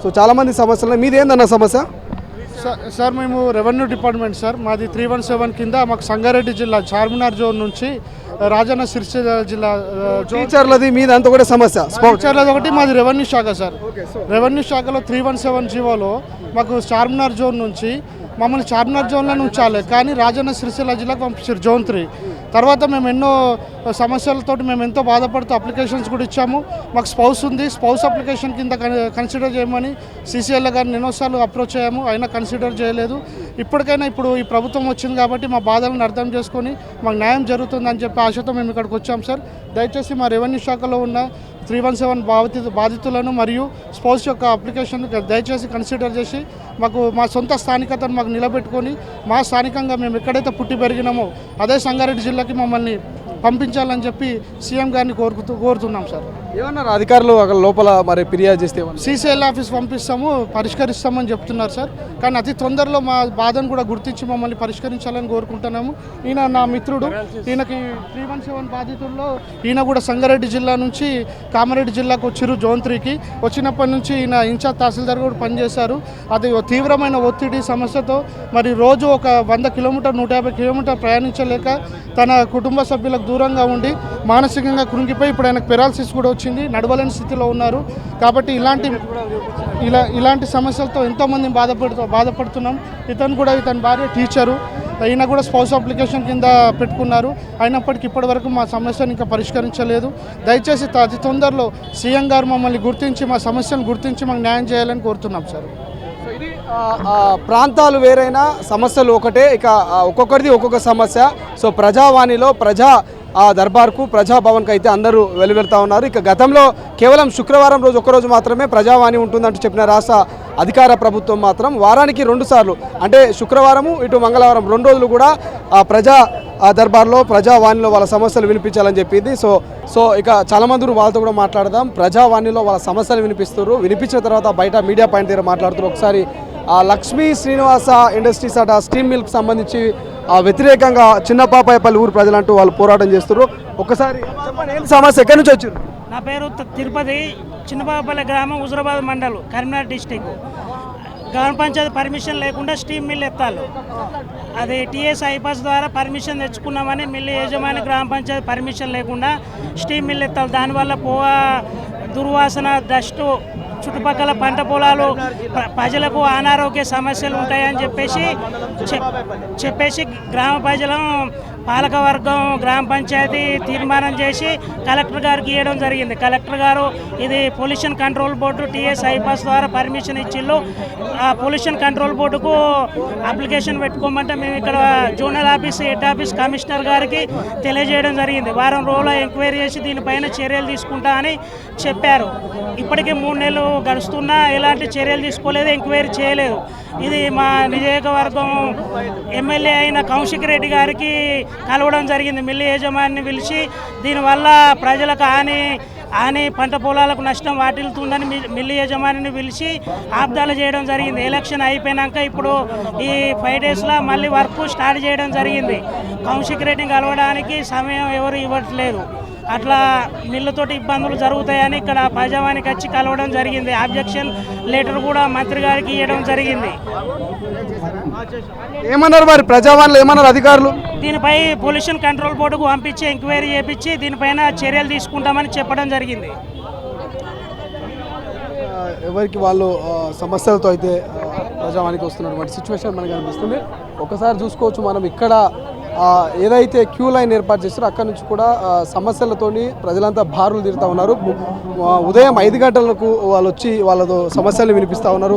So చాలామంది సమస్యలు మీది ఏందన్న సమస్య? సార్ మేము రెవెన్యూ డిపార్ట్మెంట్ సార్, మాది 317 కింద మాకు సంగారెడ్డి జిల్లా చార్మినార్ జోన్ నుంచి రాజన్న సిరిసిల్ల జిల్లా టీచర్లది మీద అంతా కూడా సమస్య. టీచర్లది ఒకటి, మాది రెవెన్యూ శాఖ సార్. రెవెన్యూ శాఖలో 317 జీవోలో మాకు చార్మినార్ జోన్ నుంచి మమ్మల్ని చార్మినార్ జోన్లో ఉంచాలి, కానీ రాజన్న సిరిసిల్ల జిల్లాకు పంపించారు జోన్ 3. తర్వాత మేము ఎన్నో సమస్యలతో మేము ఎంతో బాధపడుతూ అప్లికేషన్స్ కూడా ఇచ్చాము. మాకు స్పౌస్ ఉంది, స్పౌస్ అప్లికేషన్ కింద కన్సిడర్ చేయమని సీసీఎల్ గారిని ఎన్నోసార్లు అప్రోచ్ అయ్యాము, అయినా కన్సిడర్ చేయలేదు. ఇప్పటికైనా ఇప్పుడు ఈ ప్రభుత్వం వచ్చింది కాబట్టి మా బాధలను అర్థం చేసుకొని మాకు న్యాయం జరుగుతుందని చెప్పి ఆశతో మేము ఇక్కడికి వచ్చాం సార్. దయచేసి మా రెవెన్యూ శాఖలో ఉన్న 317 బాధితులను మరియు స్పౌస్ యొక్క అప్లికేషన్ దయచేసి కన్సిడర్ చేసి మాకు మా సొంత స్థానికతను మాకు నిలబెట్టుకొని మా స్థానికంగా మేము ఎక్కడైతే పుట్టి పెరిగినామో అదే సంగారెడ్డి జిల్లాకి మమ్మల్ని పంపించాలని చెప్పి సీఎం గారిని కోరుతున్నాం సార్. ఏమన్నారు అధికారులు అక్కడ లోపల మరి ఫిర్యాదు చేస్తే? సీసీఎల్ ఆఫీస్ పంపిస్తాము, పరిష్కరిస్తామని చెప్తున్నారు సార్. కానీ అతి తొందరలో మా బాధను కూడా గుర్తించి మమ్మల్ని పరిష్కరించాలని కోరుకుంటున్నాము. ఈయన నా మిత్రుడు, ఈయనకి 317 బాధితుల్లో ఈయన కూడా సంగారెడ్డి జిల్లా నుంచి కామారెడ్డి జిల్లాకు వచ్చారు జోన్ 3కి. వచ్చినప్పటి నుంచి ఈయన ఇన్ఛార్జ్ తహసీల్దార్ కూడా పనిచేశారు. అది తీవ్రమైన ఒత్తిడి సమస్యతో మరి రోజు ఒక 100 కిలోమీటర్ 150 కిలోమీటర్ ప్రయాణించలేక తన కుటుంబ సభ్యులకు దూరంగా ఉండి మానసికంగా కృంగిపోయి ఇప్పుడు ఆయనకు పెరాలసిస్ కూడా వచ్చింది, నడవలేని స్థితిలో ఉన్నారు. కాబట్టి ఇలాంటి సమస్యలతో ఎంతోమంది బాధపడుతున్నాం. ఇతని భార్య టీచరు, అయినా కూడా స్పౌస్ అప్లికేషన్ కింద పెట్టుకున్నారు. అయినప్పటికీ ఇప్పటి వరకు మా సమస్యను ఇంకా పరిష్కరించలేదు. దయచేసి అతి తొందరలో సీఎం గారు మమ్మల్ని గుర్తించి మా సమస్యను గుర్తించి మాకు న్యాయం చేయాలని కోరుతున్నాం సార్. ప్రాంతాలు వేరైనా సమస్యలు ఒకటే, ఇక ఒక్కొక్కరిది ఒక్కొక్క సమస్య. సో ప్రజావాణిలో దర్బార్కు ప్రజాభవన్కి అయితే అందరూ వెలువెళ్తా ఉన్నారు. ఇక గతంలో కేవలం శుక్రవారం రోజు ఒక్కరోజు మాత్రమే ప్రజావాణి ఉంటుందంటూ చెప్పిన రాష్ట్ర అధికార ప్రభుత్వం మాత్రం వారానికి 2 సార్లు అంటే శుక్రవారము ఇటు మంగళవారం 2 రోజులు కూడా ప్రజా దర్బార్లో ప్రజావాణిలో వాళ్ళ సమస్యలు వినిపించాలని చెప్పింది. సో ఇక చాలామంది వాళ్ళతో కూడా మాట్లాడదాం. ప్రజావాణిలో వాళ్ళ సమస్యలు వినిపించిన తర్వాత బయట మీడియా పాయింట్ దగ్గర మాట్లాడుతున్నారు. ఒకసారి లక్ష్మీ శ్రీనివాస ఇండస్ట్రీస్ అట స్టీమ్ మిల్క్ సంబంధించి వ్యతిరేకంగా చిన్నపాపాయపల్లి ఊరు ప్రజలంటూ వాళ్ళు పోరాటం చేస్తున్నారు. ఒకసారి చెప్పండి, ఏంటి సమస్య, ఎక్కడి నుంచి వచ్చారు? నా పేరు తిరుపతి, చిన్నపాపల్లి గ్రామం, హుజురాబాద్ మండలం, కరీంనగర్ డిస్టిక్. గ్రామ పంచాయతీ పర్మిషన్ లేకుండా స్టీమ్ మిల్ ఎత్తాలి. అది టీఎస్ ఐపాస్ ద్వారా పర్మిషన్ తెచ్చుకున్నామని మిల్లు యజమాని గ్రామ పంచాయతీ పర్మిషన్ లేకుండా స్టీమ్ మిల్ ఎత్తాలి. దానివల్ల దుర్వాసన, డస్టు, చుట్టుపక్కల పంట పొలాలు, ప్రజలకు అనారోగ్య సమస్యలు ఉంటాయని చెప్పేసి గ్రామ ప్రజలు పాలకవర్గం గ్రామ పంచాయతీ తీర్మానం చేసి కలెక్టర్ గారికి ఇవ్వడం జరిగింది. కలెక్టర్ గారు ఇది pollution control board TS iPASS ద్వారా పర్మిషన్ ఇచ్చిళ్ళు. ఆ పొల్యూషన్ కంట్రోల్ బోర్డుకు అప్లికేషన్ పెట్టుకోమంటే మేము ఇక్కడ zonal office, head office commissioner గారికి తెలియజేయడం జరిగింది. వారం రోజులు ఎంక్వైరీ చేసి దీనిపైన చర్యలు తీసుకుంటా అని చెప్పారు. ఇప్పటికే 3 నెలలు గడుస్తున్నా ఎలాంటి చర్యలు తీసుకోలేదు, ఎంక్వైరీ చేయలేదు. ఇది మా నియోజకవర్గం ఎమ్మెల్యే అయిన కౌశిక్ రెడ్డి గారికి కలవడం జరిగింది. మిల్లు యజమానిని పిలిచి దీనివల్ల ప్రజలకు హాని పంట పొలాలకు నష్టం వాటిల్తుందని మిల్లు యజమానిని పిలిచి ఆబ్దాలు చేయడం జరిగింది. ఎలక్షన్ అయిపోయినాక ఇప్పుడు ఈ 5 డేస్లో మళ్ళీ వర్క్ స్టార్ట్ చేయడం జరిగింది. కౌశిక్ రెడ్డిని కలవడానికి సమయం ఎవరు ఇవ్వట్లేదు. అట్లా మిల్లుతోటి ఇబ్బందులు జరుగుతాయని ఇక్కడ ప్రజావానికి వచ్చి కలవడం జరిగింది. ఆబ్జెక్షన్ లెటర్ కూడా మంత్రి గారికి ఇవ్వడం జరిగింది. ఏమన్నారు మరి ప్రజావాణిలో, ఏమన్నారు అధికారులు? దీనిపై పొల్యూషన్ కంట్రోల్ బోర్డుకు పంపించి ఎంక్వైరీ చేపించి దీనిపైన చర్యలు తీసుకుంటామని చెప్పడం జరిగింది. ఎవరికి వాళ్ళు సమస్యలతో అయితే ప్రజావానికి వస్తున్నటువంటి సిచ్యువేషన్ మనకు అనిపిస్తుంది. ఒకసారి చూసుకోవచ్చు మనం ఇక్కడ ఏదైతే క్యూ లైన్ ఏర్పాటు చేస్తారో అక్కడ నుంచి కూడా సమస్యలతోని ప్రజలంతా బారులు తీరుతూ ఉన్నారు. ఉదయం 5 గంటలకు వాళ్ళు వచ్చి వాళ్ళతో సమస్యలు వినిపిస్తూ ఉన్నారు.